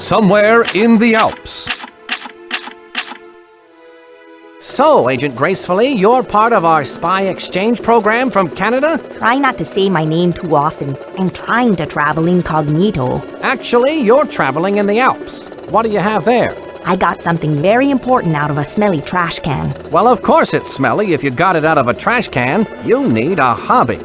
somewhere in the Alps. So, Agent Gracefully, you're part of our spy exchange program from Canada? Try not to say my name too often. I'm trying to travel incognito. Actually, you're traveling in the Alps. What do you have there? I got something very important out of a smelly trash can. Well, of course it's smelly. If you got it out of a trash can, you need a hobby.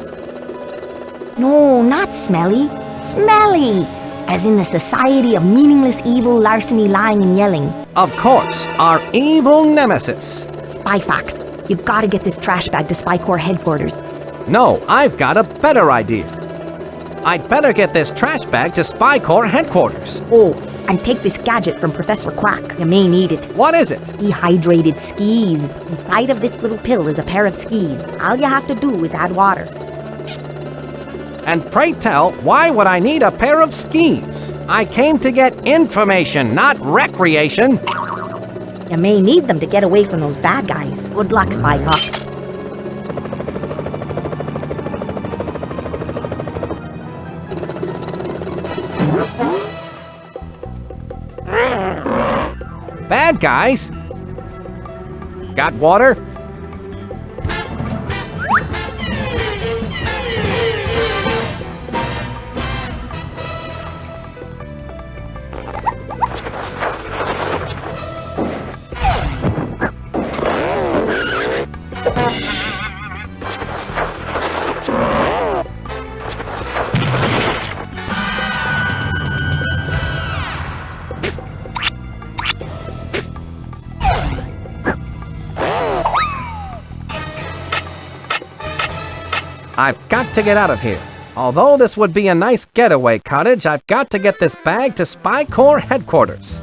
No, not smelly. Smelly! As in the Society of Meaningless Evil Larceny Lying and Yelling. Of course, our evil nemesis. Spy Fox, you've got to get this trash bag to Spy Corps headquarters. No, I've got a better idea. I'd better get this trash bag to Spy Corps headquarters. Oh, and take this gadget from Professor Quack. You may need it. What is it? Dehydrated skis. Inside of this little pill is a pair of skis. All you have to do is add water. And pray tell, why would I need a pair of skis? I came to get information, not recreation. You may need them to get away from those bad guys. Good luck, Spy Fox. Bad guys? Got water? I've got to get out of here. Although this would be a nice getaway cottage, I've got to get this bag to Spy Corps headquarters.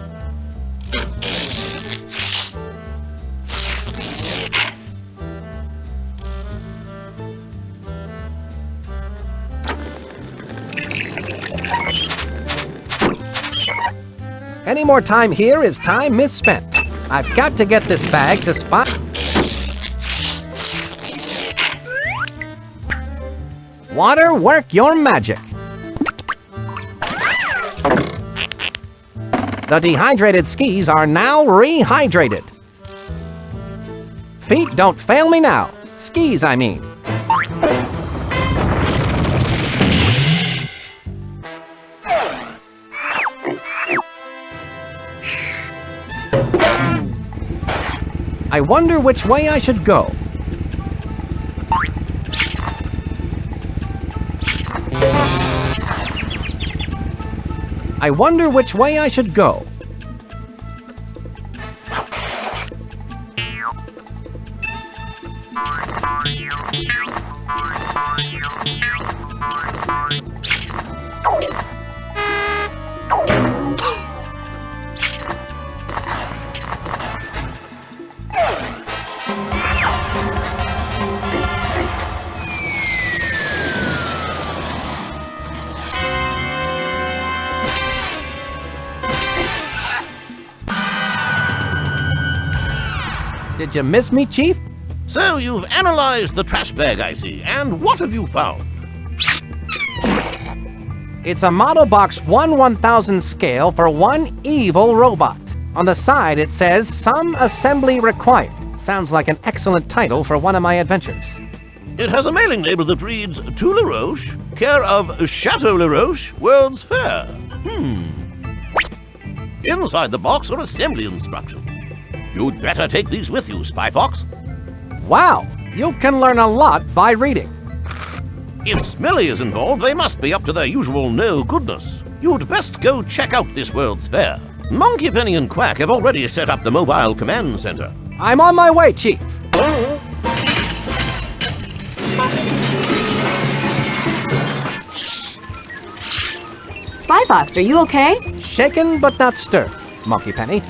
Any more time here is time misspent. I've got to get this bag to Spy... Water, work your magic. The dehydrated skis are now rehydrated. Feet, don't fail me now. Skis, I mean. I wonder which way I should go. I wonder which way I should go. Did you miss me, Chief? So you've analyzed the trash bag, I see. And what have you found? It's a model box 1/1000 scale for one evil robot. On the side it says, "Some assembly required." Sounds like an excellent title for one of my adventures. It has a mailing label that reads, To LaRoche, care of Chateau LaRoche, World's Fair. Inside the box are assembly instructions. You'd better take these with you, Spy Fox. Wow, you can learn a lot by reading. If Smelly is involved, they must be up to their usual no-goodness. You'd best go check out this World's Fair. Monkey Penny and Quack have already set up the mobile command center. I'm on my way, Chief. Spy Fox, are you okay? Shaken but not stirred, Monkey Penny.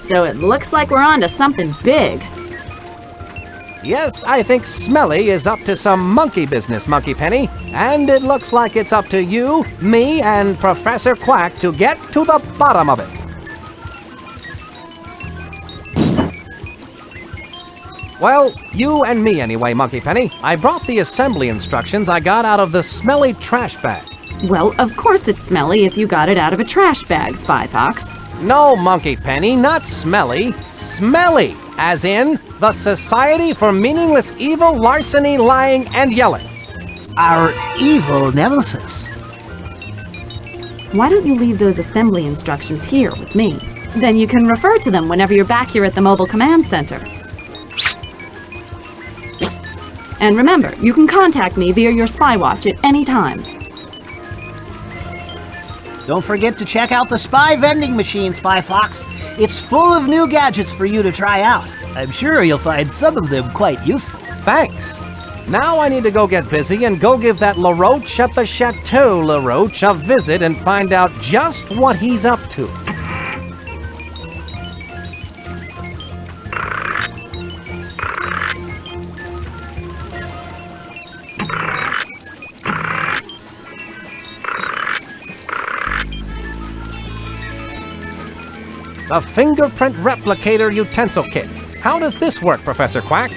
So it looks like we're on to something big. Yes, I think Smelly is up to some monkey business, Monkey Penny. And it looks like it's up to you, me, and Professor Quack to get to the bottom of it. Well, you and me anyway, Monkey Penny. I brought the assembly instructions I got out of the smelly trash bag. Well, of course it's smelly if you got it out of a trash bag, Spy Fox. No, Monkey Penny, not smelly. Smelly, as in the Society for Meaningless Evil, Larceny, Lying, and Yelling. Our evil nemesis. Why don't you leave those assembly instructions here with me? Then you can refer to them whenever you're back here at the Mobile Command Center. And remember, you can contact me via your spy watch at any time. Don't forget to check out the spy vending machine, Spy Fox. It's full of new gadgets for you to try out. I'm sure you'll find some of them quite useful. Thanks. Now I need to go get busy and go give that LaRoche at the Chateau LaRoche a visit and find out just what he's up to. The Fingerprint Replicator Utensil Kit. How does this work, Professor Quack?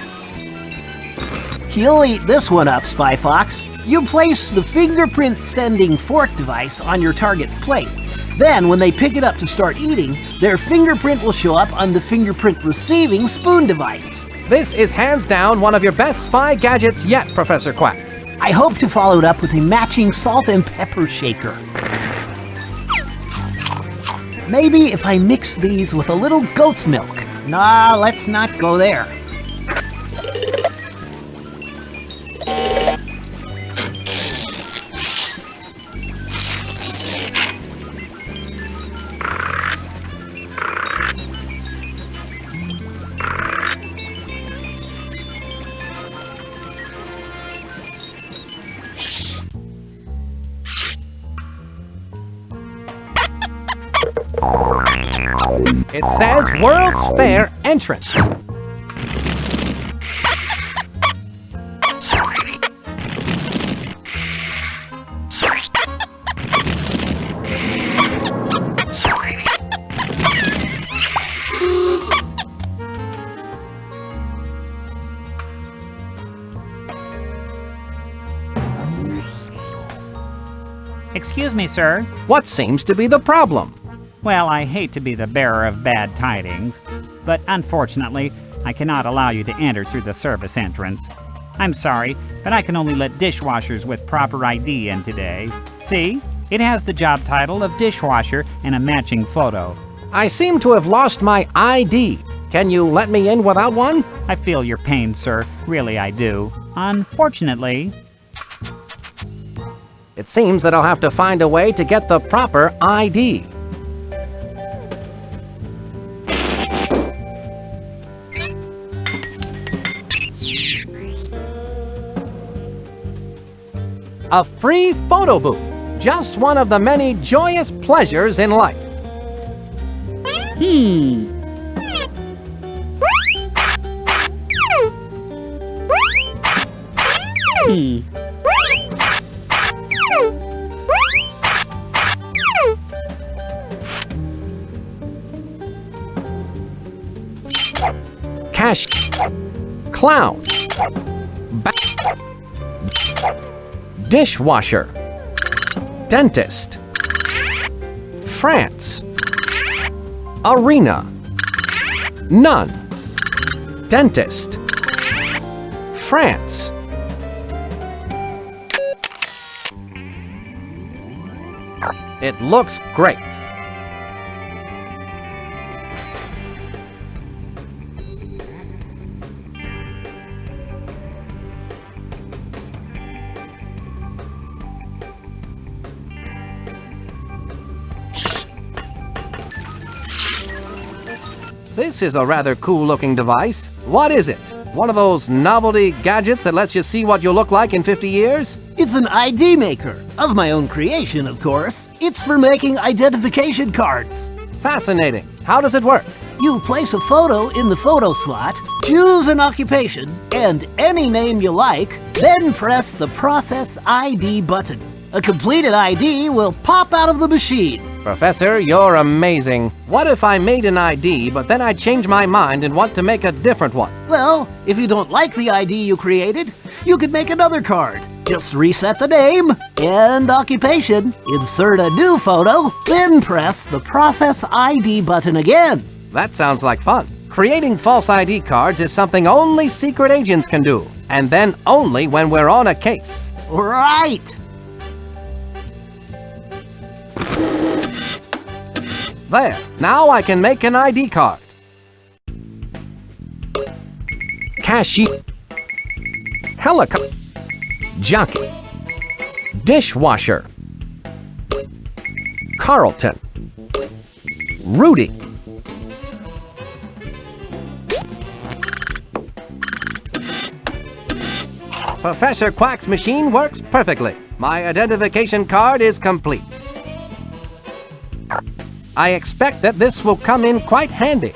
You'll eat this one up, Spy Fox. You place the fingerprint sending fork device on your target's plate. Then, when they pick it up to start eating, their fingerprint will show up on the fingerprint receiving spoon device. This is hands down one of your best spy gadgets yet, Professor Quack. I hope to follow it up with a matching salt and pepper shaker. Maybe if I mix these with a little goat's milk. Nah, let's not go there. It says World's Fair entrance. Excuse me, sir. What seems to be the problem? Well, I hate to be the bearer of bad tidings, but unfortunately, I cannot allow you to enter through the service entrance. I'm sorry, but I can only let dishwashers with proper ID in today. See? It has the job title of dishwasher and a matching photo. I seem to have lost my ID. Can you let me in without one? I feel your pain, sir. Really, I do. Unfortunately, It seems that I'll have to find a way to get the proper ID. A free photo booth. Just one of the many joyous pleasures in life. Cash. Clown. Dishwasher. Dentist. France. Arena. Nun. Dentist. France. It looks great. This is a rather cool-looking device. What is it? One of those novelty gadgets that lets you see what you'll look like in 50 years? It's an ID maker, of my own creation, of course. It's for making identification cards. Fascinating. How does it work? You place a photo in the photo slot, choose an occupation, and any name you like, then press the Process ID button. A completed ID will pop out of the machine. Professor, you're amazing. What if I made an ID, but then I change my mind and want to make a different one? Well, if you don't like the ID you created, you could make another card. Just reset the name and occupation, insert a new photo, then press the Process ID button again. That sounds like fun. Creating false ID cards is something only secret agents can do, and then only when we're on a case. Right! There, now I can make an ID card. Cashier. Helicopter. Jockey. Dishwasher. Carlton. Rudy. Professor Quack's machine works perfectly. My identification card is complete. I expect that this will come in quite handy.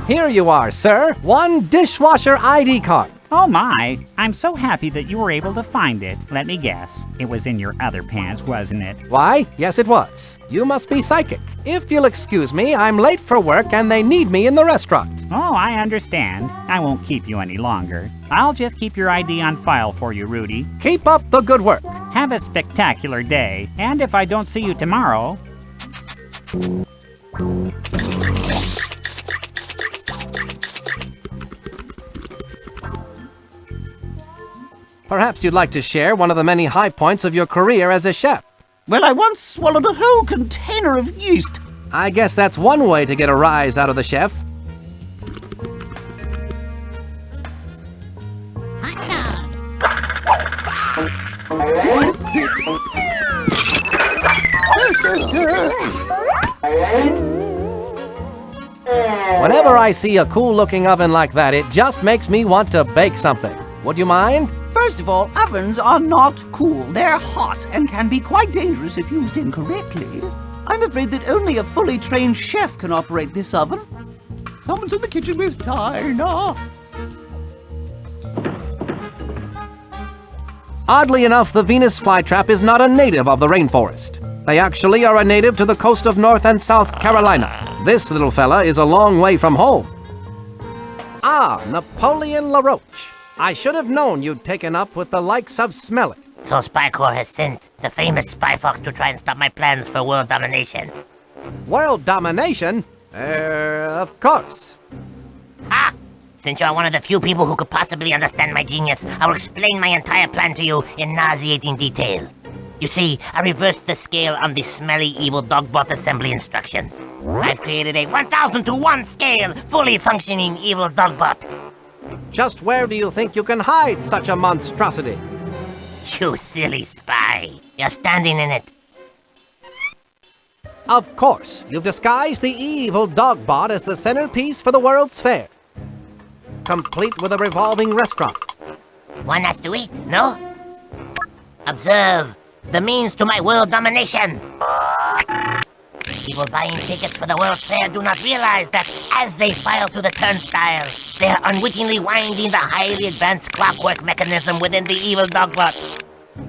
Here you are, sir. One dishwasher ID card. Oh my, I'm so happy that you were able to find it. Let me guess, it was in your other pants, wasn't it? Why, yes it was. You must be psychic. If you'll excuse me, I'm late for work and they need me in the restaurant. Oh, I understand. I won't keep you any longer. I'll just keep your ID on file for you, Rudy. Keep up the good work. Have a spectacular day, and if I don't see you tomorrow... Perhaps you'd like to share one of the many high points of your career as a chef. Well, I once swallowed a whole container of yeast. I guess that's one way to get a rise out of the chef. Whenever I see a cool-looking oven like that, it just makes me want to bake something. Would you mind? First of all, ovens are not cool. They're hot and can be quite dangerous if used incorrectly. I'm afraid that only a fully trained chef can operate this oven. Someone's in the kitchen with China. Oddly enough, the Venus flytrap is not a native of the rainforest. They actually are a native to the coast of North and South Carolina. This little fella is a long way from home. Ah, Napoleon LaRoche. I should have known you'd taken up with the likes of Smelly. So Spy Corps has sent the famous Spy Fox to try and stop my plans for world domination. World domination? Of course. Ah! Since you're one of the few people who could possibly understand my genius, I will explain my entire plan to you in nauseating detail. You see, I reversed the scale on the smelly evil dogbot assembly instructions. I've created a 1000 to 1 scale, fully functioning evil dogbot. Just where do you think you can hide such a monstrosity? You silly spy. You're standing in it. Of course, you've disguised the evil dogbot as the centerpiece for the World's Fair. Complete with a revolving restaurant. One has to eat, no? Observe the means to my world domination. People buying tickets for the World's Fair do not realize that as they file through the turnstile, they are unwittingly winding the highly advanced clockwork mechanism within the evil dogbot.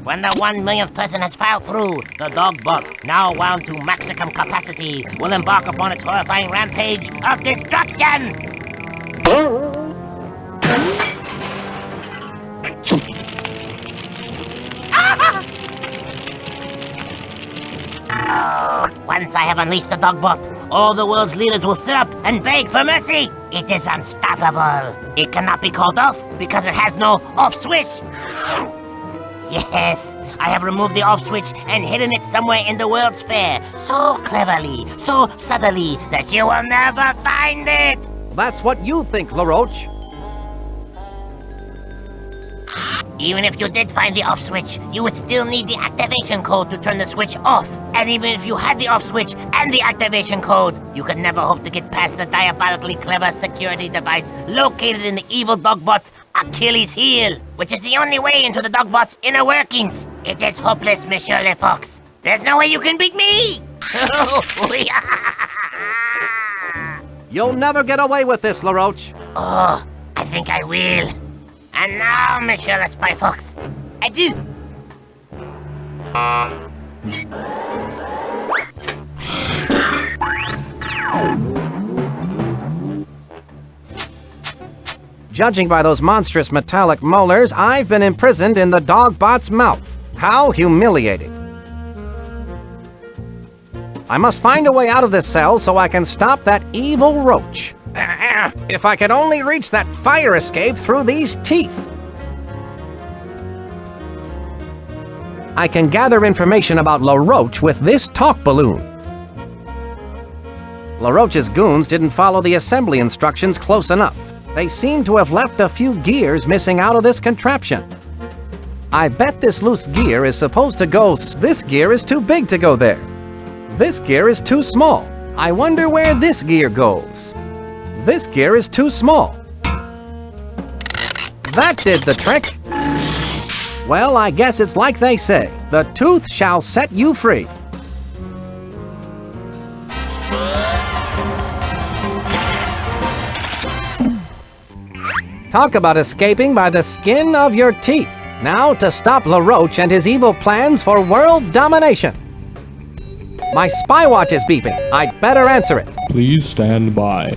When the 1 millionth person has filed through, the dogbot, now wound to maximum capacity, will embark upon its horrifying rampage of destruction! Once I have unleashed the dogbot, all the world's leaders will sit up and beg for mercy. It is unstoppable. It cannot be called off because it has no off switch. Yes, I have removed the off switch and hidden it somewhere in the World's Fair. So cleverly, so subtly, that you will never find it. That's what you think, LaRoche. Even if you did find the off switch, you would still need the activation code to turn the switch off. And even if you had the off switch and the activation code, you could never hope to get past the diabolically clever security device located in the evil dogbot's Achilles heel, which is the only way into the dogbot's inner workings. It is hopeless, Monsieur Le Fox. There's no way you can beat me! You'll never get away with this, LaRoche. Oh, I think I will. And now, Monsieur le Spy Fox, adieu! Judging by those monstrous metallic molars, I've been imprisoned in the Dogbot's mouth. How humiliating. I must find a way out of this cell so I can stop that evil roach. If I could only reach that fire escape through these teeth. I can gather information about LaRoche with this talk balloon. LaRoche's goons didn't follow the assembly instructions close enough. They seem to have left a few gears missing out of this contraption. I bet this loose gear is supposed to go. This gear is too big to go there. This gear is too small. I wonder where this gear goes. This gear is too small. That did the trick. Well, I guess it's like they say, the tooth shall set you free. Talk about escaping by the skin of your teeth. Now to stop LaRoche and his evil plans for world domination. My spy watch is beeping. I'd better answer it. Please stand by.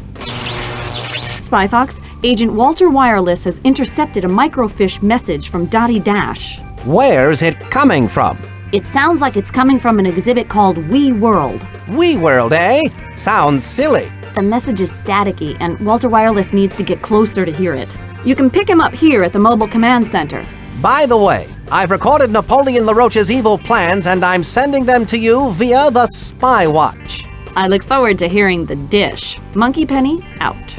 Spy Fox, Agent Walter Wireless has intercepted a microfiche message from Dottie Dash. Where's it coming from? It sounds like it's coming from an exhibit called We World. We World, eh? Sounds silly. The message is staticky, and Walter Wireless needs to get closer to hear it. You can pick him up here at the Mobile Command Center. By the way, I've recorded Napoleon LaRoche's evil plans, and I'm sending them to you via the Spy Watch. I look forward to hearing the dish. Monkey Penny, out.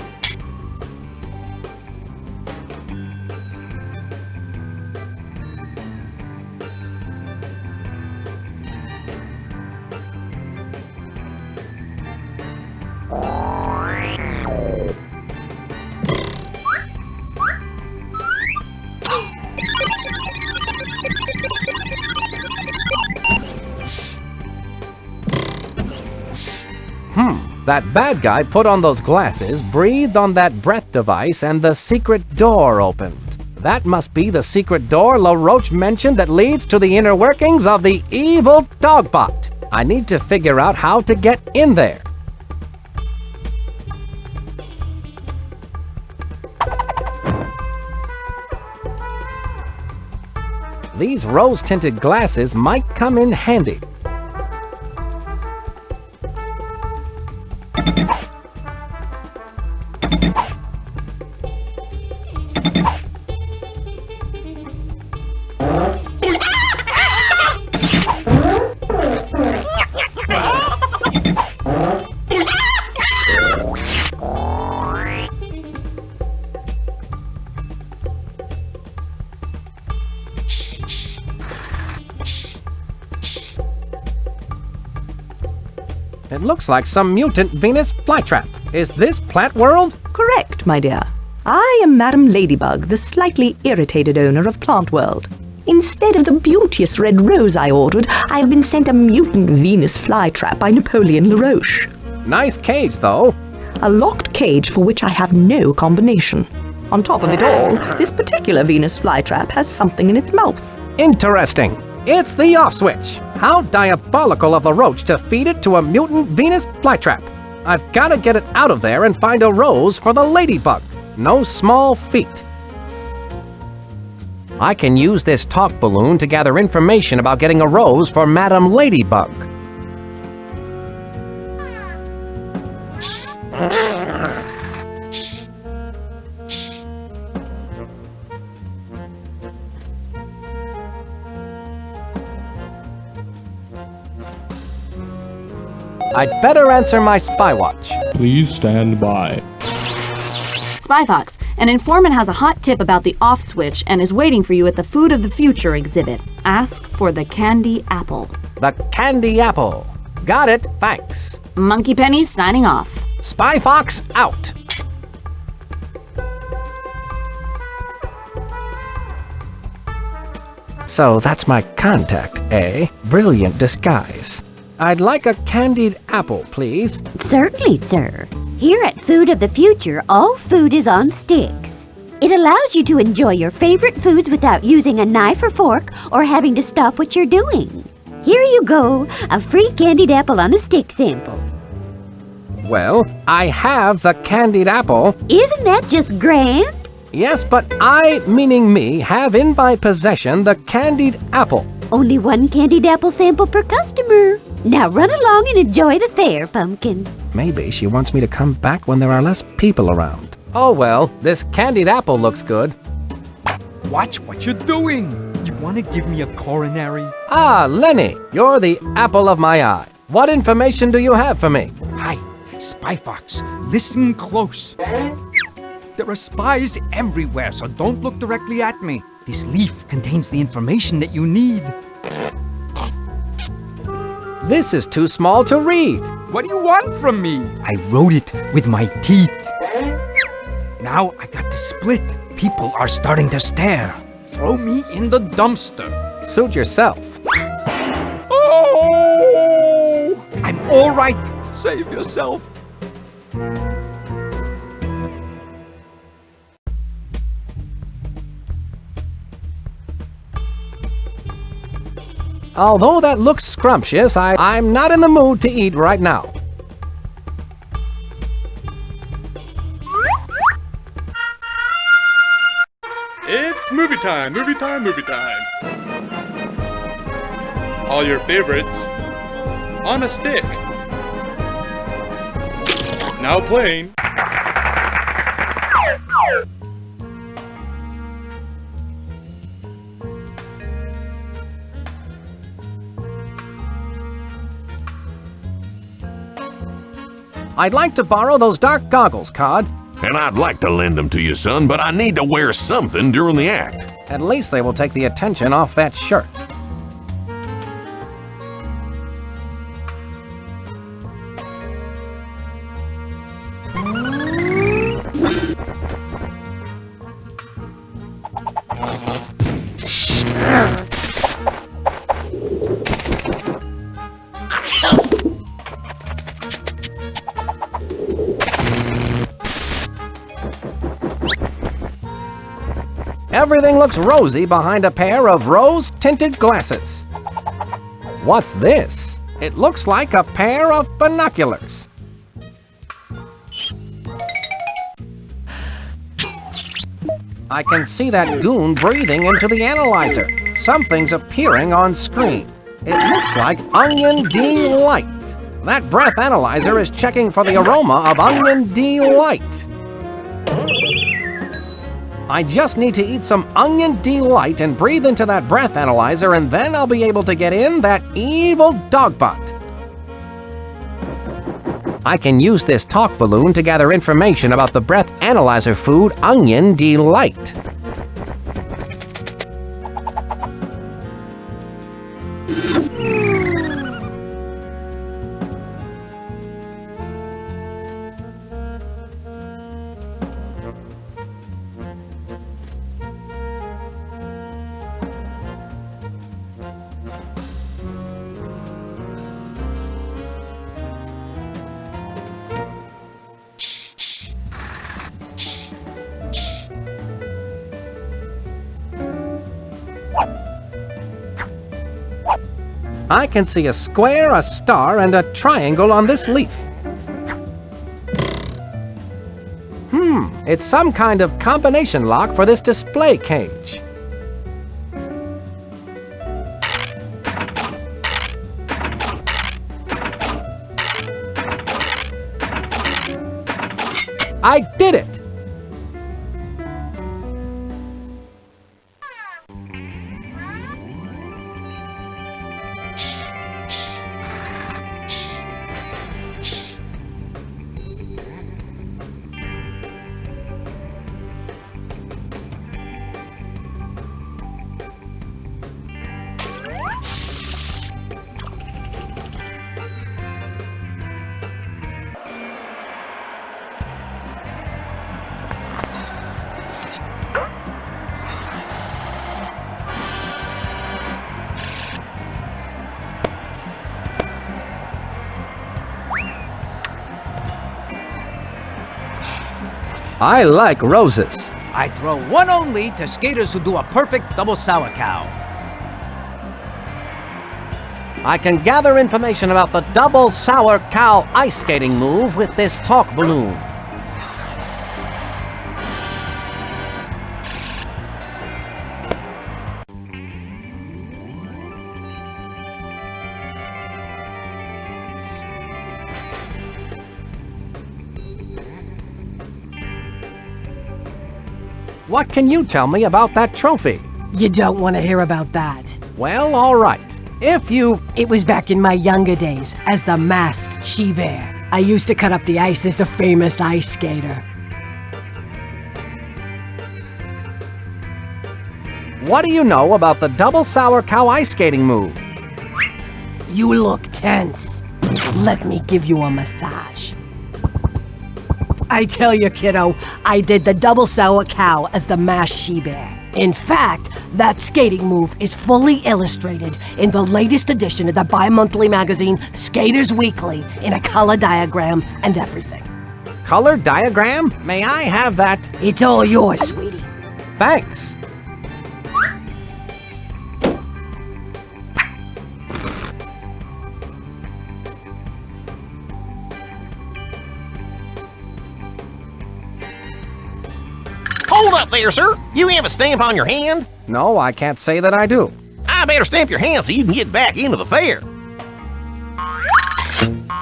That bad guy put on those glasses, breathed on that breath device, and the secret door opened. That must be the secret door LaRoche mentioned that leads to the inner workings of the evil Dogbot. I need to figure out how to get in there. These rose-tinted glasses might come in handy. It looks like some mutant Venus flytrap. Is this Plant World? Correct, my dear. I am Madam Ladybug, the slightly irritated owner of Plant World. Instead of the beauteous red rose I ordered, I have been sent a mutant Venus flytrap by Napoleon LaRoche. Nice cage, though. A locked cage for which I have no combination. On top of it all, this particular Venus flytrap has something in its mouth. Interesting. It's the off switch. How diabolical of LaRoche to feed it to a mutant Venus flytrap. I've got to get it out of there and find a rose for the ladybug. No small feat. I can use this talk balloon to gather information about getting a rose for Madam Ladybug. I'd better answer my spy watch. Please stand by. Spy Fox, an informant has a hot tip about the off switch and is waiting for you at the Food of the Future exhibit. Ask for the candy apple. The candy apple. Got it, thanks. Monkey Penny signing off. Spy Fox out. So that's my contact, eh? Brilliant disguise. I'd like a candied apple, please. Certainly, sir. Here at Food of the Future, all food is on sticks. It allows you to enjoy your favorite foods without using a knife or fork or having to stop what you're doing. Here you go, a free candied apple on a stick sample. Well, I have the candied apple. Isn't that just grand? Yes, but I, meaning me, have in my possession the candied apple. Only one candied apple sample per customer. Now run along and enjoy the fair, Pumpkin. Maybe she wants me to come back when there are less people around. Oh well, this candied apple looks good. Watch what you're doing. You want to give me a coronary? Ah, Lenny, you're the apple of my eye. What information do you have for me? Hi, Spy Fox. Listen close. There are spies everywhere, so don't look directly at me. This leaf contains the information that you need. This is too small to read. What do you want from me? I wrote it with my teeth. Now I got to split. People are starting to stare. Throw me in the dumpster. Suit yourself. Oh! I'm all right. Save yourself. Although that looks scrumptious, I'm not in the mood to eat right now. It's movie time, movie time, movie time. All your favorites on a stick. Now playing. I'd like to borrow those dark goggles, Cod. And I'd like to lend them to you, son, but I need to wear something during the act. At least they will take the attention off that shirt. Everything looks rosy behind a pair of rose-tinted glasses. What's this? It looks like a pair of binoculars. I can see that goon breathing into the analyzer. Something's appearing on screen. It looks like Onion Delight. That breath analyzer is checking for the aroma of Onion Delight. I just need to eat some Onion Delight and breathe into that breath analyzer, and then I'll be able to get in that evil dogbot. I can use this talk balloon to gather information about the breath analyzer food Onion Delight. I can see a square, a star, and a triangle on this leaf. It's some kind of combination lock for this display cage. I did it! I like roses. I throw one only to skaters who do a perfect double sour cow. I can gather information about the double sour cow ice skating move with this talk balloon. What can you tell me about that trophy? You don't want to hear about that. Well, all right. It was back in my younger days, as the masked she-bear. I used to cut up the ice as a famous ice skater. What do you know about the double sour cow ice skating move? You look tense. Let me give you a massage. I tell you, kiddo, I did the double sour cow as the masked she-bear. In fact, that skating move is fully illustrated in the latest edition of the bi-monthly magazine Skaters Weekly in a color diagram and everything. Color diagram? May I have that? It's all yours, sweetie. Thanks. Hold up there, sir. You have a stamp on your hand? No, I can't say that I do. I better stamp your hand so you can get back into the fair.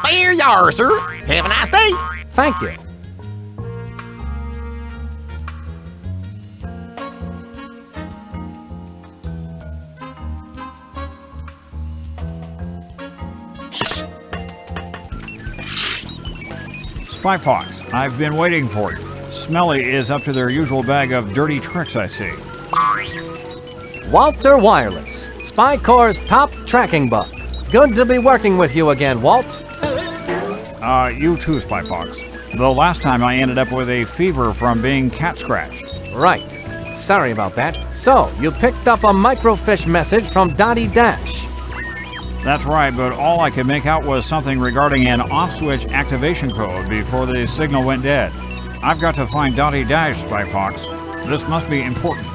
There you are, sir. Have a nice day. Thank you. Spy Fox, I've been waiting for you. Smelly is up to their usual bag of dirty tricks, I see. Walter Wireless, Spy Corps' top tracking bug. Good to be working with you again, Walt. You too, Spy Fox. The last time I ended up with a fever from being cat scratched. Right. Sorry about that. So, you picked up a microfiche message from Dottie Dash. That's right, but all I could make out was something regarding an off-switch activation code before the signal went dead. I've got to find Dottie Dash, Spy Fox. This must be important.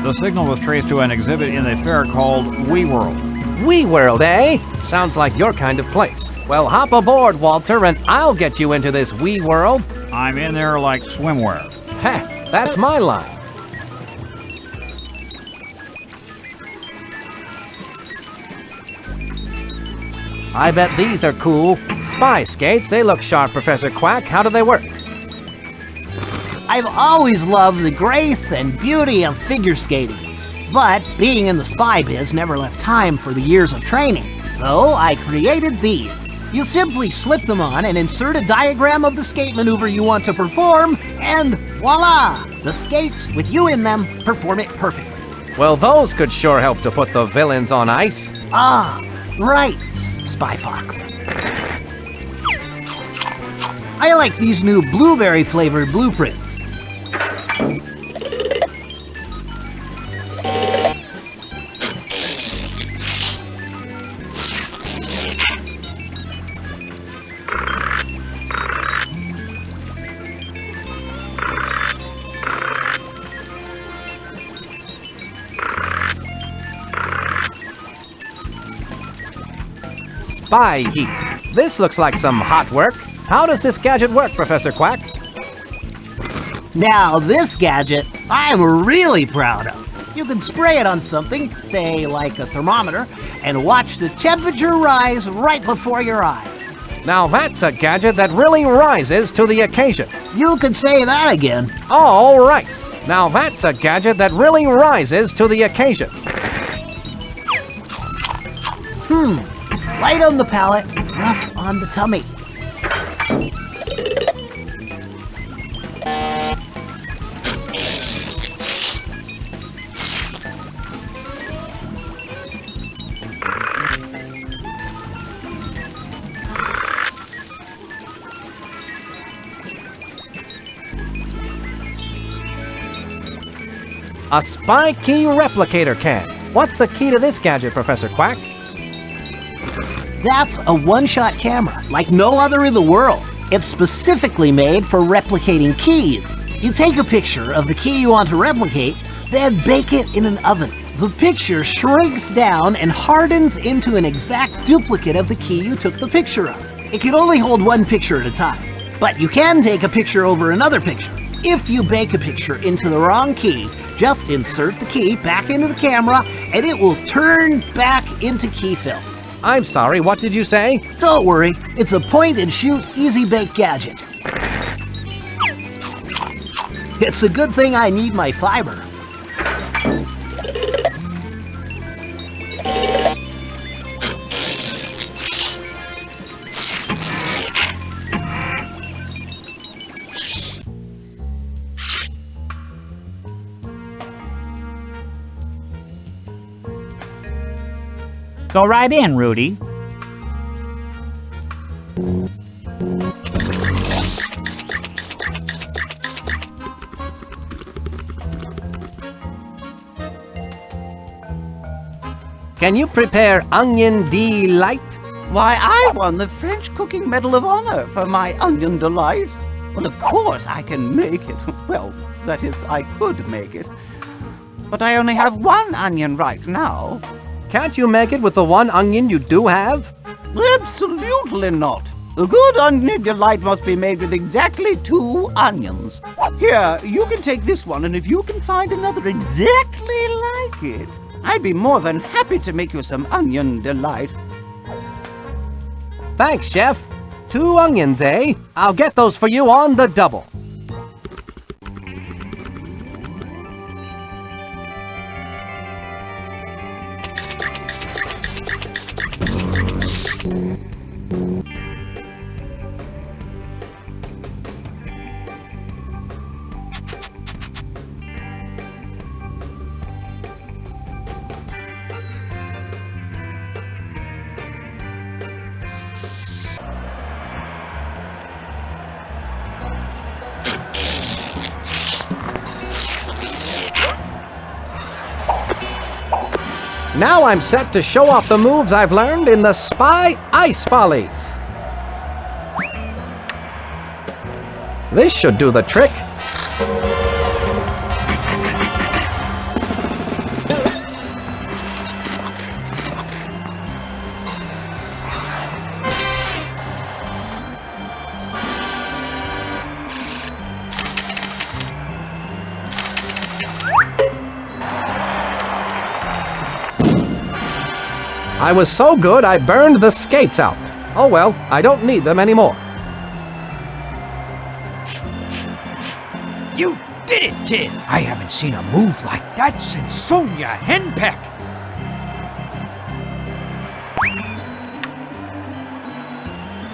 The signal was traced to an exhibit in the fair called WeWorld. WeWorld, eh? Sounds like your kind of place. Well, hop aboard, Walter, and I'll get you into this WeWorld. I'm in there like swimwear. Heh, that's my line. I bet these are cool. Spy skates, they look sharp, Professor Quack. How do they work? I've always loved the grace and beauty of figure skating, but being in the spy biz never left time for the years of training, so I created these. You simply slip them on and insert a diagram of the skate maneuver you want to perform, and voila! The skates, with you in them, perform it perfectly. Well, those could sure help to put the villains on ice. Ah, right, Spy Fox. I like these new blueberry-flavored blueprints. Spy heat. This looks like some hot work. How does this gadget work, Professor Quack? Now this gadget, I'm really proud of. You can spray it on something, say like a thermometer, and watch the temperature rise right before your eyes. Now that's a gadget that really rises to the occasion. You could say that again. All right. Now that's a gadget that really rises to the occasion. Light on the palate, rough on the tummy. A spy key replicator can. What's the key to this gadget, Professor Quack? That's a one-shot camera, like no other in the world. It's specifically made for replicating keys. You take a picture of the key you want to replicate, then bake it in an oven. The picture shrinks down and hardens into an exact duplicate of the key you took the picture of. It can only hold one picture at a time, but you can take a picture over another picture. If you bake a picture into the wrong key, just insert the key back into the camera and it will turn back into key film. I'm sorry, what did you say? Don't worry, it's a point-and-shoot, easy-bake gadget. It's a good thing I need my fiber. Go right in, Rudy. Can you prepare onion delight? Why, I won the French Cooking Medal of Honor for my onion delight. Well, of course I can make it. Well, that is, I could make it. But I only have one onion right now. Can't you make it with the one onion you do have? Absolutely not. A good onion delight must be made with exactly 2 onions. Here, you can take this one, and if you can find another exactly like it, I'd be more than happy to make you some onion delight. Thanks, Chef. 2 onions, eh? I'll get those for you on the double. Now I'm set to show off the moves I've learned in the Spy Ice Follies. This should do the trick. I was so good I burned the skates out. Oh well, I don't need them anymore. You did it, kid! I haven't seen a move like that since Sonia Henpeck.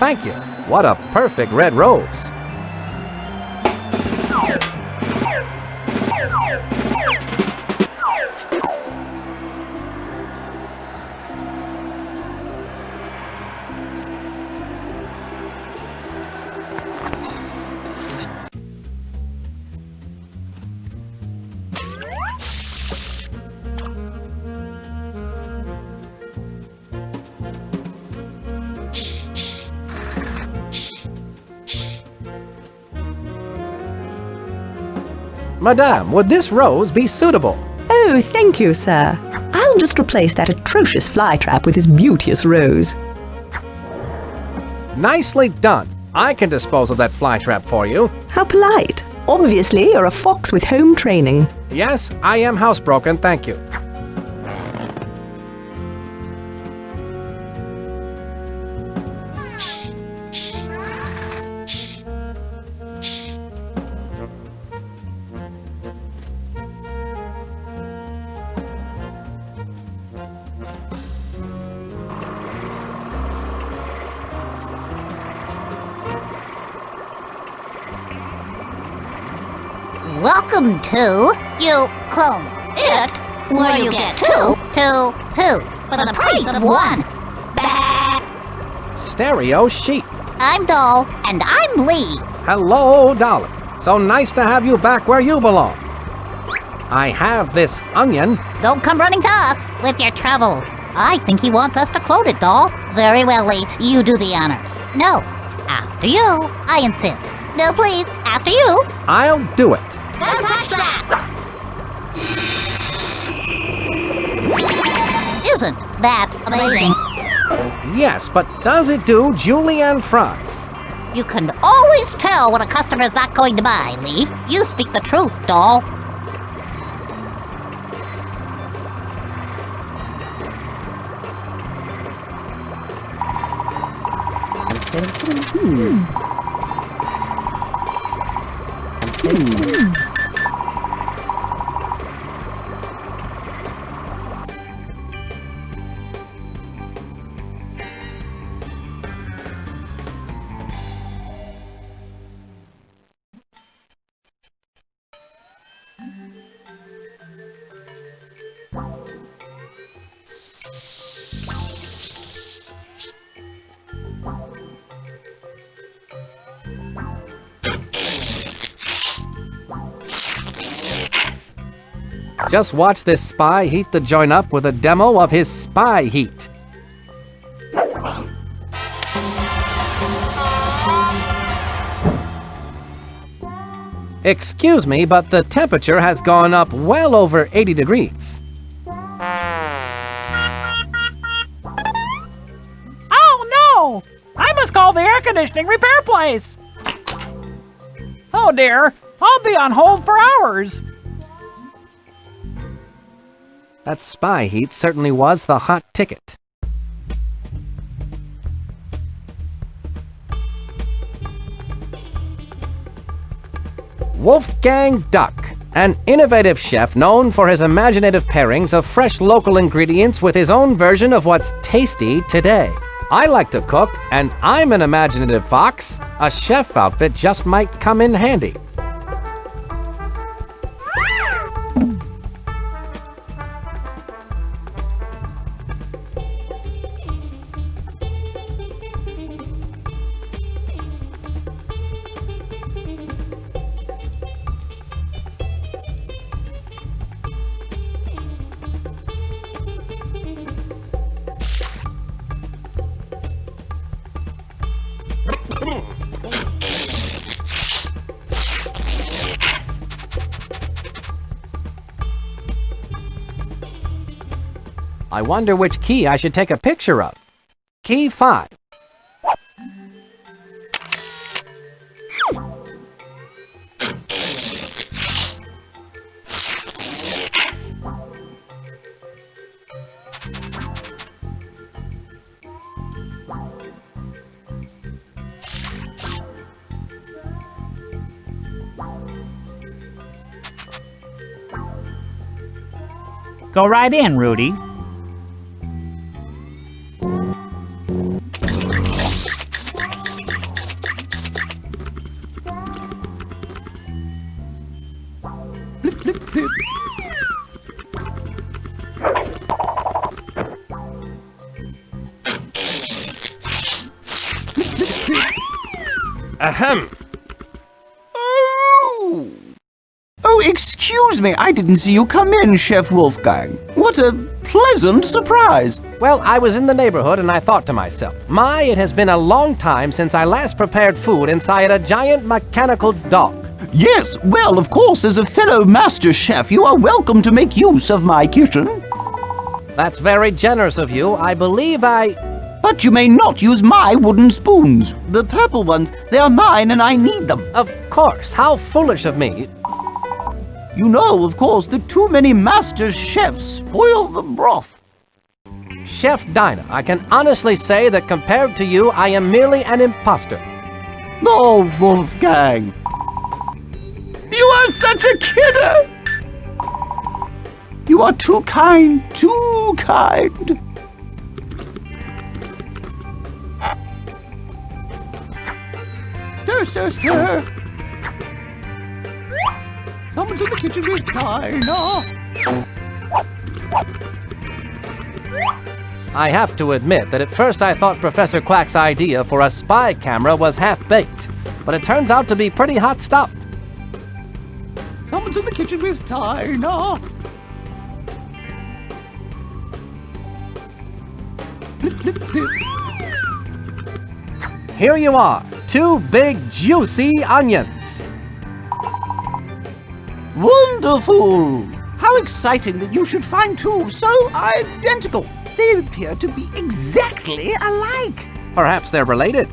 Thank you. What a perfect red rose. Madame, would this rose be suitable? Oh, thank you, sir. I'll just replace that atrocious flytrap with this beauteous rose. Nicely done. I can dispose of that flytrap for you. How polite. Obviously, you're a fox with home training. Yes, I am housebroken, thank you. Welcome to it, where you get two for the price of one. Stereo sheep. I'm Doll, and I'm Lee. Hello, Dolly. So nice to have you back where you belong. I have this onion. Don't come running to us with your trouble. I think he wants us to quote it, Doll. Very well, Lee. You do the honors. No, After you, I insist. No, please, after you. I'll do it. Don't touch that! Isn't that amazing? Yes, but does it do julienne fries? You can always tell when a customer's not going to buy, Lee. You speak the truth, doll. Just watch this spy heat the joint up with a demo of his spy heat. Excuse me, but the temperature has gone up well over 80 degrees. Oh no! I must call the air conditioning repair place! Oh dear, I'll be on hold for hours. That spy heat certainly was the hot ticket. Wolfgang Duck, an innovative chef known for his imaginative pairings of fresh local ingredients with his own version of what's tasty today. I like to cook, and I'm an imaginative fox. A chef outfit just might come in handy. I wonder which key I should take a picture of. Key 5. Go right in, Rudy. Ahem. Oh, excuse me, I didn't see you come in, Chef Wolfgang. What a pleasant surprise. Well, I was in the neighborhood and I thought to myself, my, it has been a long time since I last prepared food inside a giant mechanical dog. Yes, well, of course, as a fellow master chef, you are welcome to make use of my kitchen. That's very generous of you. I believe But you may not use my wooden spoons. The purple ones, they are mine and I need them. Of course, how foolish of me. You know, of course, that too many master chefs spoil the broth. Chef Dinah, I can honestly say that compared to you, I am merely an imposter. Oh, Wolfgang. You are such a kidder! You are too kind, too kind. Stir, stir, stir. Someone's in the kitchen with Dinah. I have to admit that at first I thought Professor Quack's idea for a spy camera was half-baked, but it turns out to be pretty hot stuff. Someone's in the kitchen with Dinah. Clip, clip, clip. Here you are, 2 big juicy onions. Wonderful! How exciting that you should find two so identical. They appear to be exactly alike. Perhaps they're related.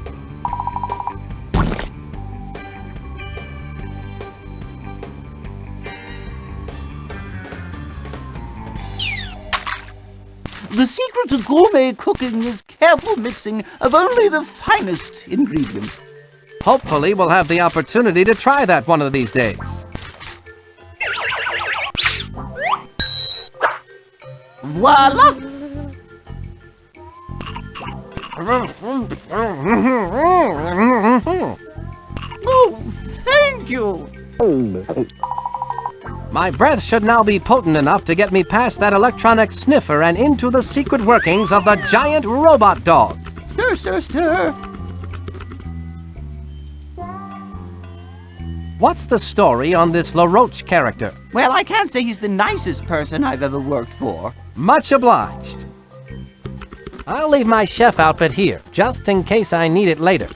The secret to gourmet cooking is careful mixing of only the finest ingredients. Hopefully we'll have the opportunity to try that one of these days. Voila! Oh, thank you! My breath should now be potent enough to get me past that electronic sniffer and into the secret workings of the giant robot dog. Stir, stir, stir! What's the story on this LaRoche character? Well, I can't say he's the nicest person I've ever worked for. Much obliged. I'll leave my chef outfit here, just in case I need it later.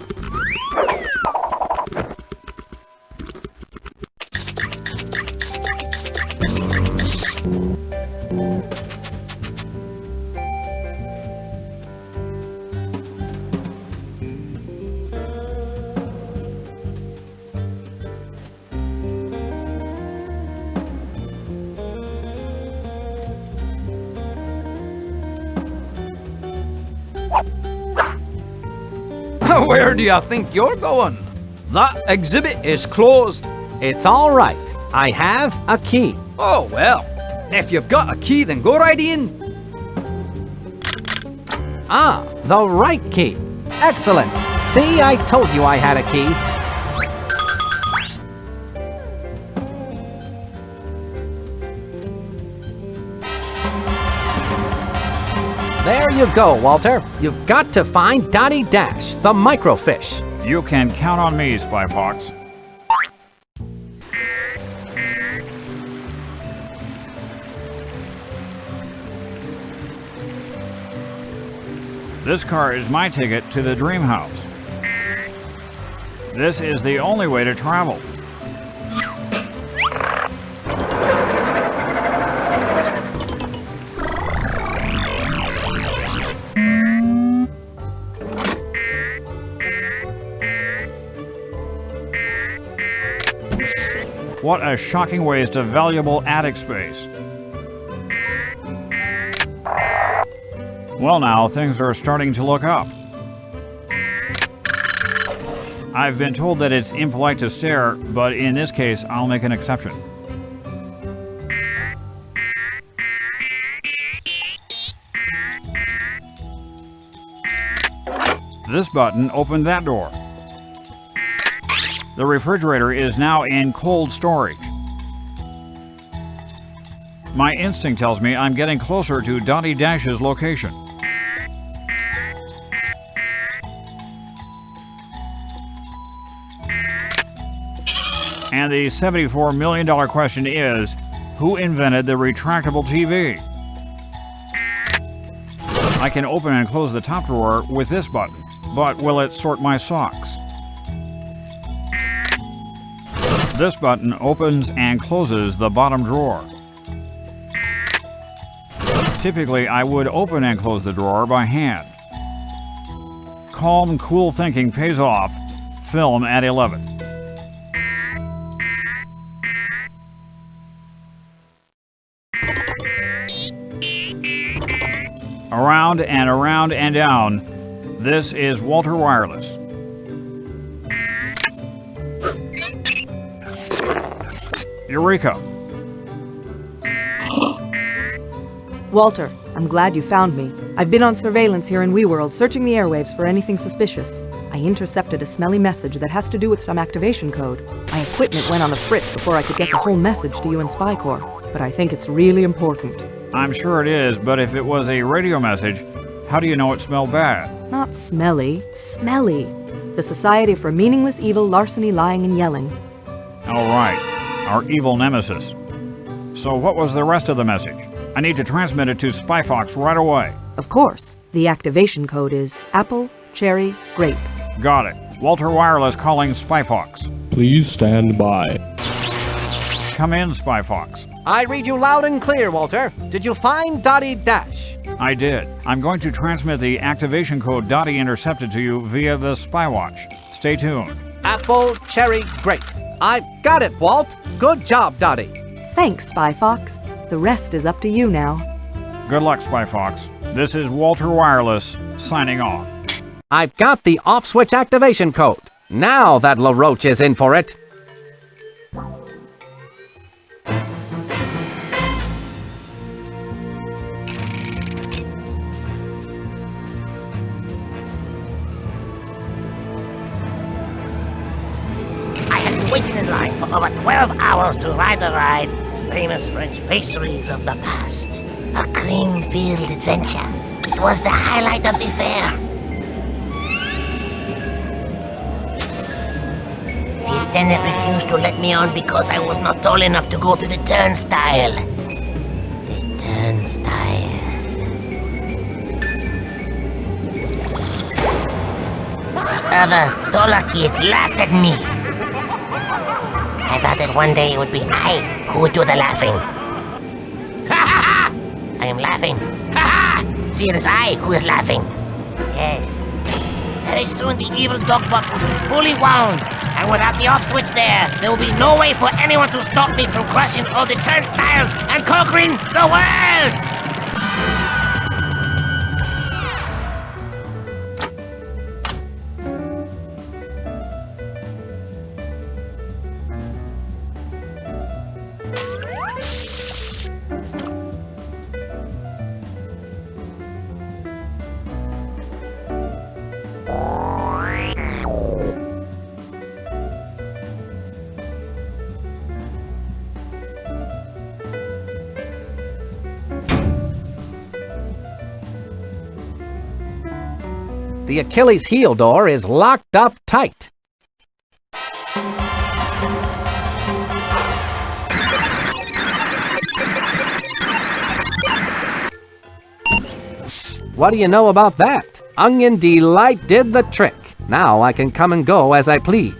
Where do you think you're going? That exhibit is closed. It's all right. I have a key. Oh, well. If you've got a key, then go right in. Ah, the right key. Excellent. See, I told you I had a key. There you go, Walter. You've got to find Dottie Dash, the microfish. You can count on me, Spy Fox. This car is my ticket to the dream house. This is the only way to travel. What a shocking waste of valuable attic space. Well now, things are starting to look up. I've been told that it's impolite to stare, but in this case, I'll make an exception. This button opened that door. The refrigerator is now in cold storage. My instinct tells me I'm getting closer to Dottie Dash's location. And the $74 million question is, who invented the retractable TV? I can open and close the top drawer with this button, but will it sort my socks? This button opens and closes the bottom drawer. Typically, I would open and close the drawer by hand. Calm, cool thinking pays off. Film at 11. Around and around and down. This is Walter Wireless. Eureka! Walter, I'm glad you found me. I've been on surveillance here in WeWorld, searching the airwaves for anything suspicious. I intercepted a smelly message that has to do with some activation code. My equipment went on a fritz before I could get the whole message to you in Spy Corps, but I think it's really important. I'm sure it is, but if it was a radio message, how do you know it smelled bad? Not smelly, smelly. The Society for Meaningless Evil, Larceny, Lying, and Yelling. All right, our evil nemesis. So what was the rest of the message? I need to transmit it to Spy Fox right away. Of course. The activation code is apple, cherry, grape. Got it. Walter Wireless calling Spy Fox. Please stand by. Come in, Spy Fox. I read you loud and clear, Walter. Did you find Dottie Dash? I did. I'm going to transmit the activation code Dottie intercepted to you via the Spy Watch. Stay tuned. Apple, cherry, grape. I've got it, Walt. Good job, Dottie. Thanks, Spy Fox. The rest is up to you now. Good luck, Spy Fox. This is Walter Wireless, signing off. I've got the off-switch activation code. Now that LaRoche is in for it. Waiting in line for over 12 hours to ride the ride. Famous French pastries of the past. A cream-filled adventure. It was the highlight of the fair. The attendant refused to let me on because I was not tall enough to go through the turnstile. The turnstile. Other taller kids laughed at me. I thought that one day it would be I who would do the laughing. Ha ha ha! I am laughing. Ha ha! See, it is I who is laughing. Yes. Very soon the evil Dogbot will be fully wound. And without the off switch there will be no way for anyone to stop me from crushing all the turnstiles and conquering the world! The Achilles heel door is locked up tight. What do you know about that? Onion Delight did the trick. Now I can come and go as I please.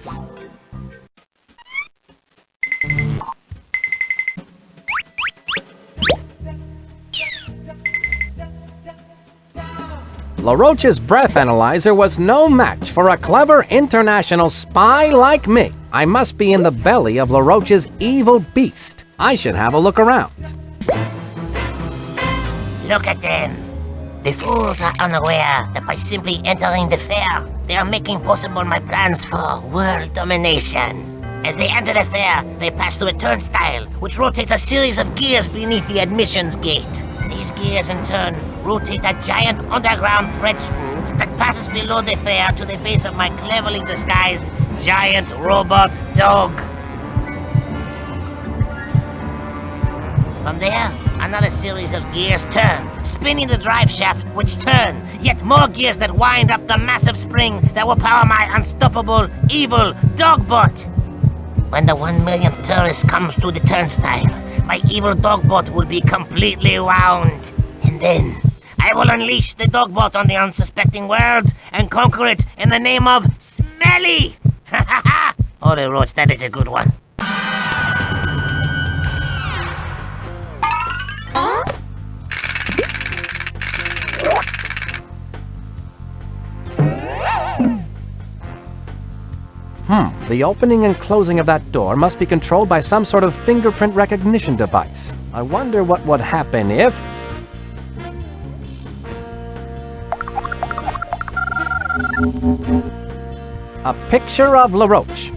LaRoche's breath analyzer was no match for a clever international spy like me. I must be in the belly of LaRoche's evil beast. I should have a look around. Look at them. The fools are unaware that by simply entering the fair, they are making possible my plans for world domination. As they enter the fair, they pass through a turnstile, which rotates a series of gears beneath the admissions gate. These gears, in turn, rotate a giant underground thread screw that passes below the fair to the base of my cleverly disguised giant robot dog. From there, another series of gears turn, spinning the drive shaft, which turn, yet more gears that wind up the massive spring that will power my unstoppable, evil Dogbot. When the 1 millionth tourist comes through the turnstile, my evil Dogbot will be completely wound. And then, I will unleash the Dogbot on the unsuspecting world and conquer it in the name of Smelly! Ha ha ha! Oh, the Roach, that is a good one. The opening and closing of that door must be controlled by some sort of fingerprint recognition device. I wonder what would happen if... A picture of LaRoche.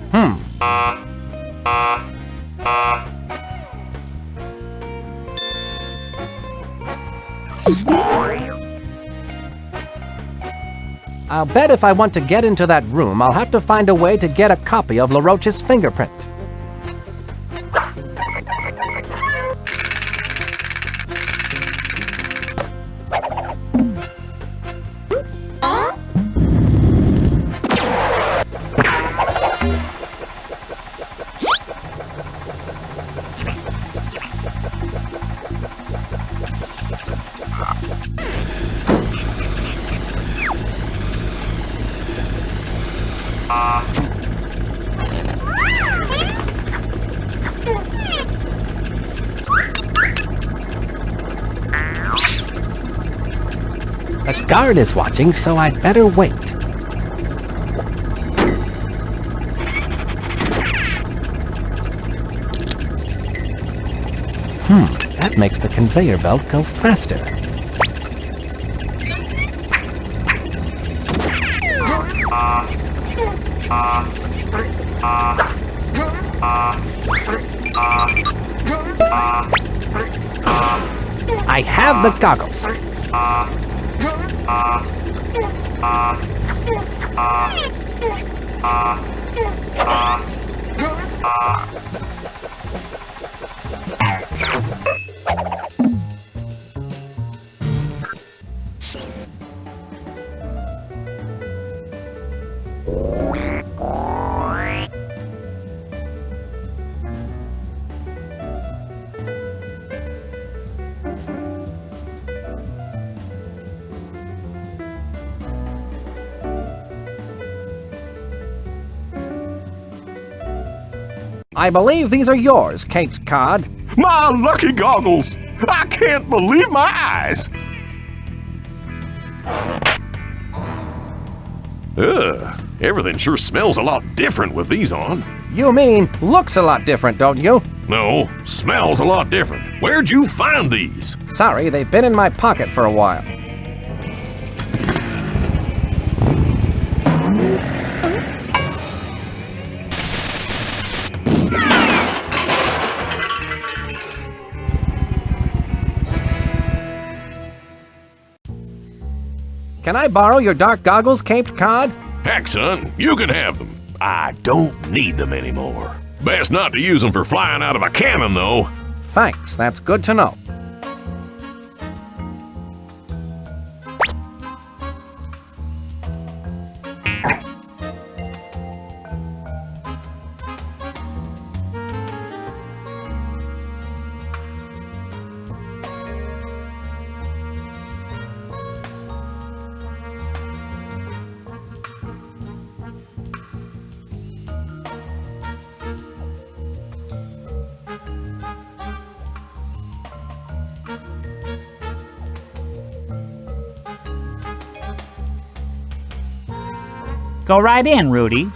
I'll bet if I want to get into that room, I'll have to find a way to get a copy of LaRoche's fingerprint. guard is watching, so I'd better wait. That makes the conveyor belt go faster. I have the goggles. I believe these are yours, Caped Cod. My lucky goggles! I can't believe my eyes! Ugh, everything sure smells a lot different with these on. You mean looks a lot different, don't you? No, smells a lot different. Where'd you find these? Sorry, they've been in my pocket for a while. Can I borrow your dark goggles, Caped Cod? Heck, son, you can have them. I don't need them anymore. Best not to use them for flying out of a cannon, though. Thanks, that's good to know. Go right in, Rudy.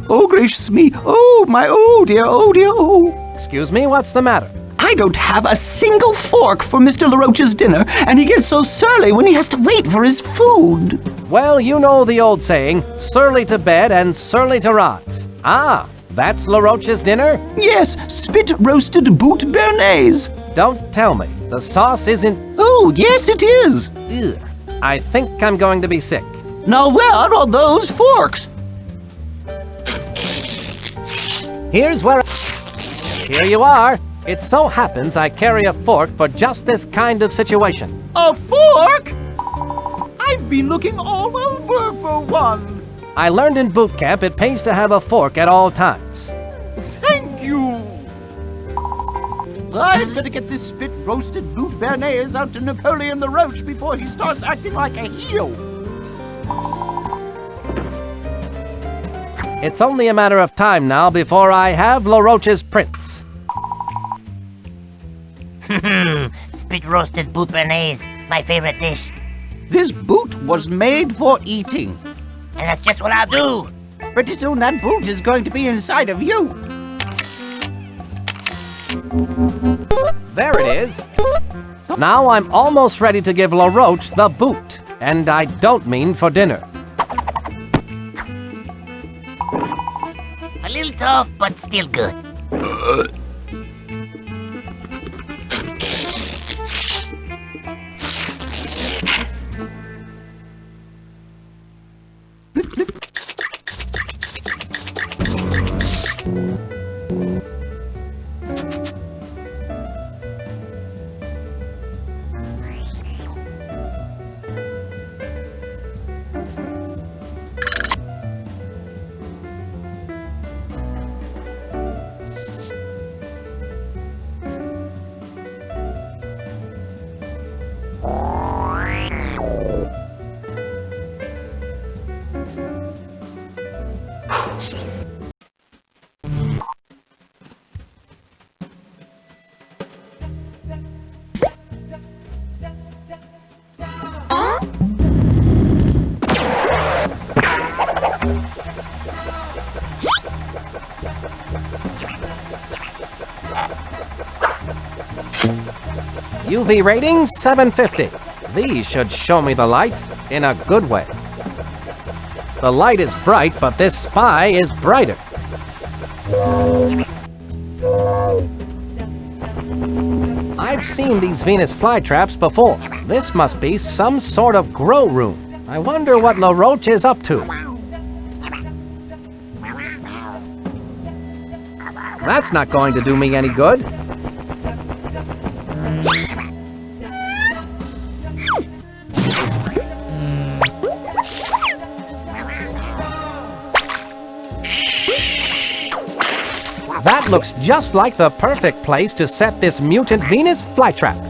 Oh, gracious me. Oh, my, oh dear, oh dear, oh. Excuse me, what's the matter? I don't have a single fork for Mr. LaRoche's dinner, and he gets so surly when he has to wait for his food. Well, you know the old saying, surly to bed and surly to rise. Ah, that's LaRoche's dinner? Yes, spit-roasted boot béarnaise. Don't tell me. The sauce isn't... Oh, yes, it is. Ugh. I think I'm going to be sick. Now, where are those forks? Here's where... Here you are. It so happens I carry a fork for just this kind of situation. A fork? I've been looking all over for one. I learned in boot camp it pays to have a fork at all times. Thank you. I'd better get this spit-roasted boot béarnaise out to Napoleon the Roach before he starts acting like a heel. It's only a matter of time now before I have LaRoche's prince. Spit-roasted boot béarnaise, my favorite dish. This boot was made for eating. And that's just what I'll do. Pretty soon that boot is going to be inside of you. There it is. Now I'm almost ready to give LaRoche the boot. And I don't mean for dinner. A little tough, but still good. UV rating 750. These should show me the light in a good way. The light is bright, but this spy is brighter. I've seen these Venus flytraps before. This must be some sort of grow room. I wonder what LaRoche is up to. That's not going to do me any good. That looks just like the perfect place to set this mutant Venus flytrap.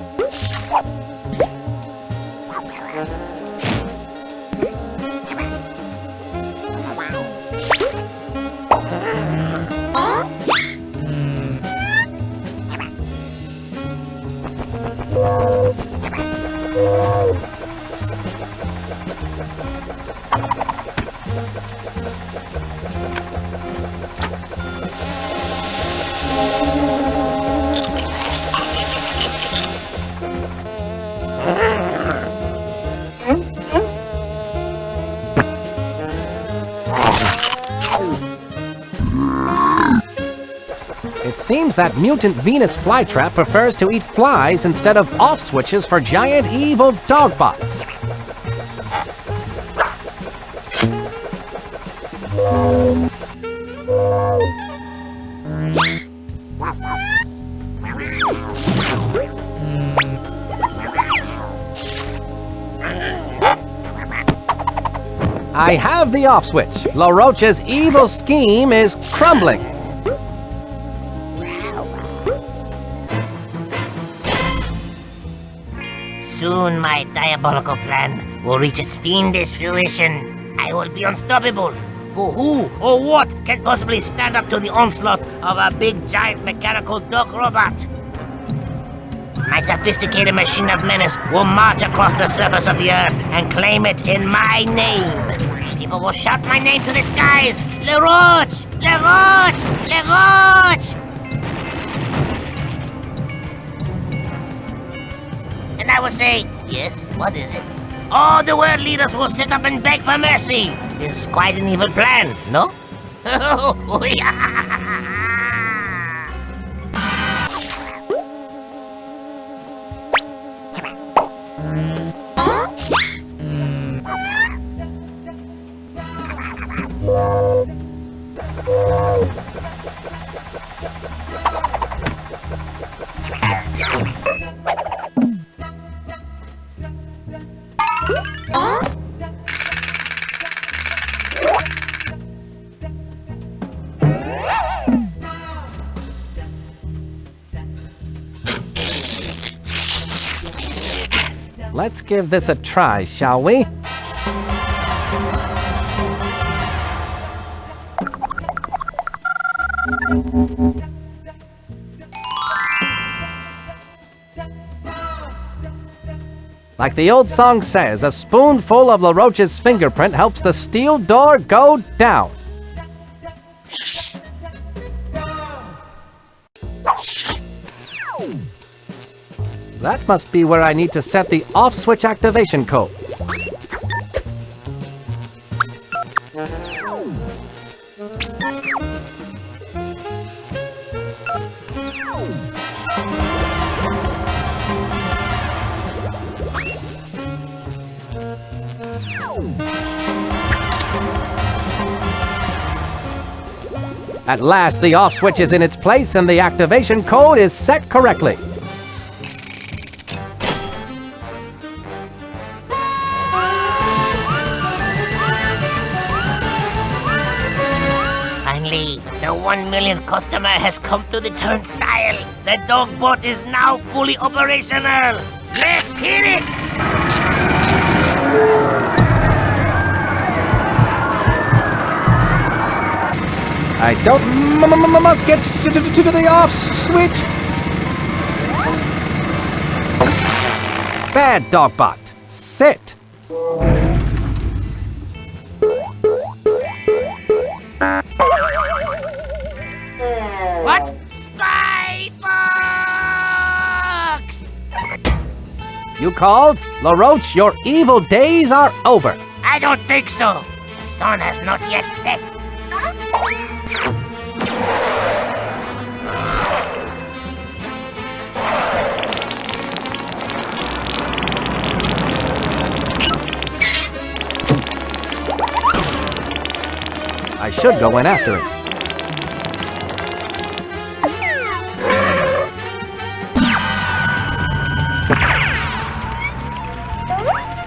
It seems that mutant Venus flytrap prefers to eat flies instead of off switches for giant evil dogbots. I have the off switch. LaRoche's evil scheme is crumbling. Soon my diabolical plan will reach its fiendish fruition. I will be unstoppable. For who or what can possibly stand up to the onslaught of a big, giant, mechanical dog robot? My sophisticated machine of menace will march across the surface of the earth and claim it in my name. People will shout my name to the skies. LaRoche! LaRoche! LaRoche! And I will say, yes, what is it? All the world leaders will sit up and beg for mercy. This is quite an evil plan, no? Let's give this a try, shall we? Like the old song says, a spoonful of LaRoche's fingerprint helps the steel door go down. That must be where I need to set the off-switch activation code. At last, the off switch is in its place and the activation code is set correctly. Finally, the 1 millionth customer has come to the turnstile. The dog bot is now fully operational. Let's hit it! I must get to the off switch. Bad dogbot. Sit. What? Spy Fox! You called? LaRoche, your evil days are over. I don't think so. The sun has not yet set. I should go in after it.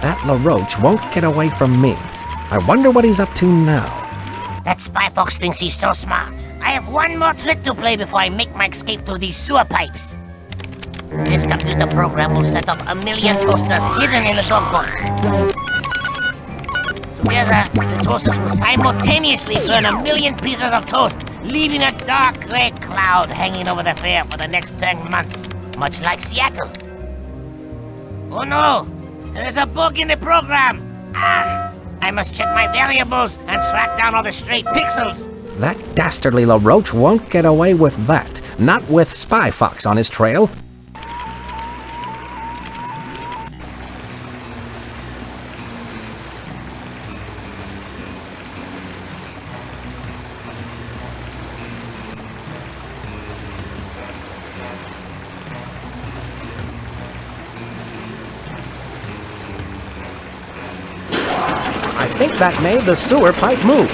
That LaRoche won't get away from me. I wonder what he's up to now. That Spy Fox thinks he's so smart. I have one more trick to play before I make my escape through these sewer pipes. This computer program will set up 1,000,000 toasters hidden in the dog bowl. Together, the toasters will simultaneously burn 1,000,000 pieces of toast, leaving a dark gray cloud hanging over the fair for the next 10 months, much like Seattle. Oh no! There is a bug in the program! Ah! I must check my variables and track down all the stray pixels. That dastardly LaRoche won't get away with that. Not with Spy Fox on his trail. I think that made the sewer pipe move.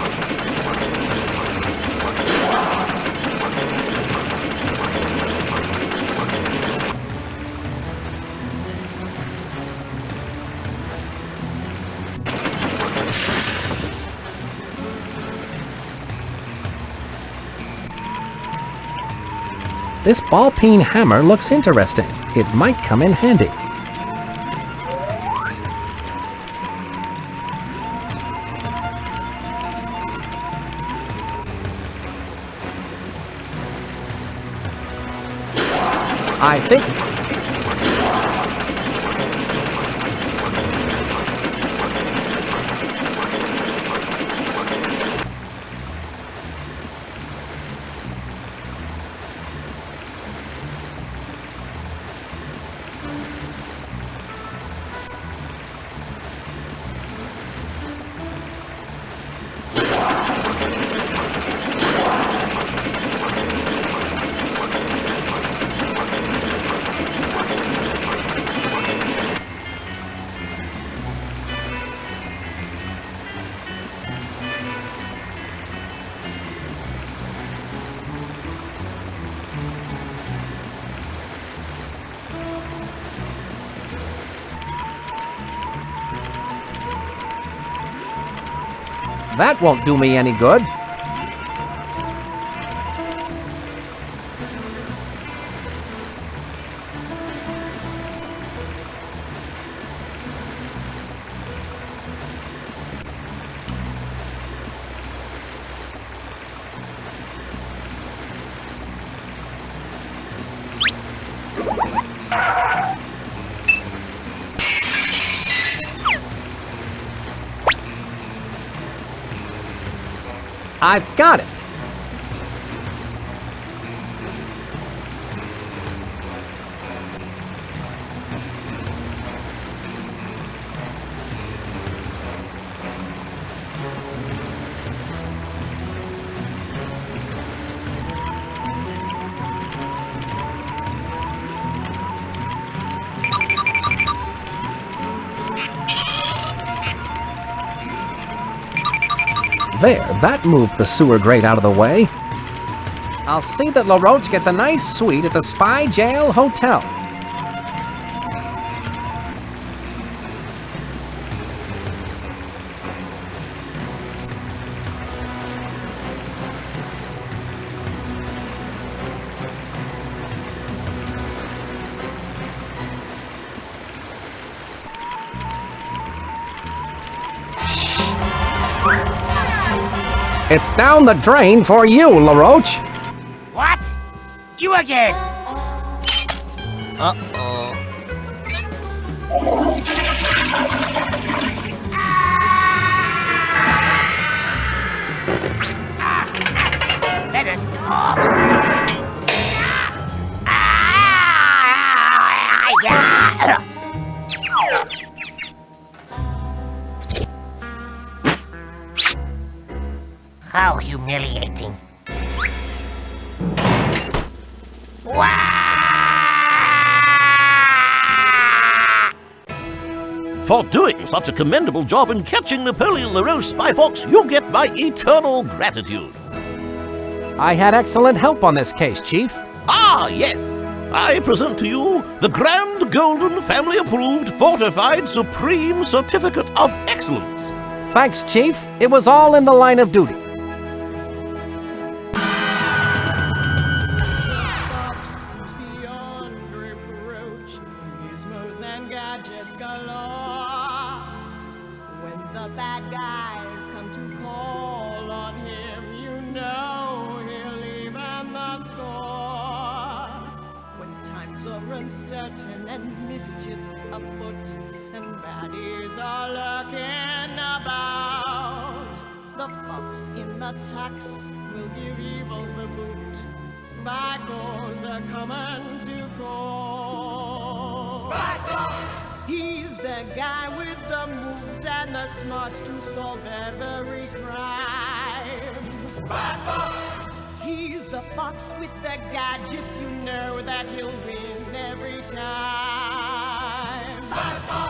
This ball-peen hammer looks interesting. It might come in handy. I think... That won't do me any good. I've got it! There, that moved the sewer grate out of the way. I'll see that LaRoche gets a nice suite at the Spy Jail Hotel. It's down the drain for you, LaRoche. What? You again? Uh-oh. Let us stop. How humiliating. For doing such a commendable job in catching Napoleon LaRoche, Spy Fox, you get my eternal gratitude. I had excellent help on this case, Chief. Ah, yes. I present to you the Grand Golden Family Approved Fortified Supreme Certificate of Excellence. Thanks, Chief. It was all in the line of duty. The bad guys come to call on him, you know he'll even the score. When times are uncertain and mischief's afoot, and baddies are lurking about, the fox in the tax will give evil the boot. Spycos are coming to call. Spycos! He's the guy with the moves and the smarts to solve every crime. Spy-Fox! He's the fox with the gadgets, you know that he'll win every time. Spy-Fox!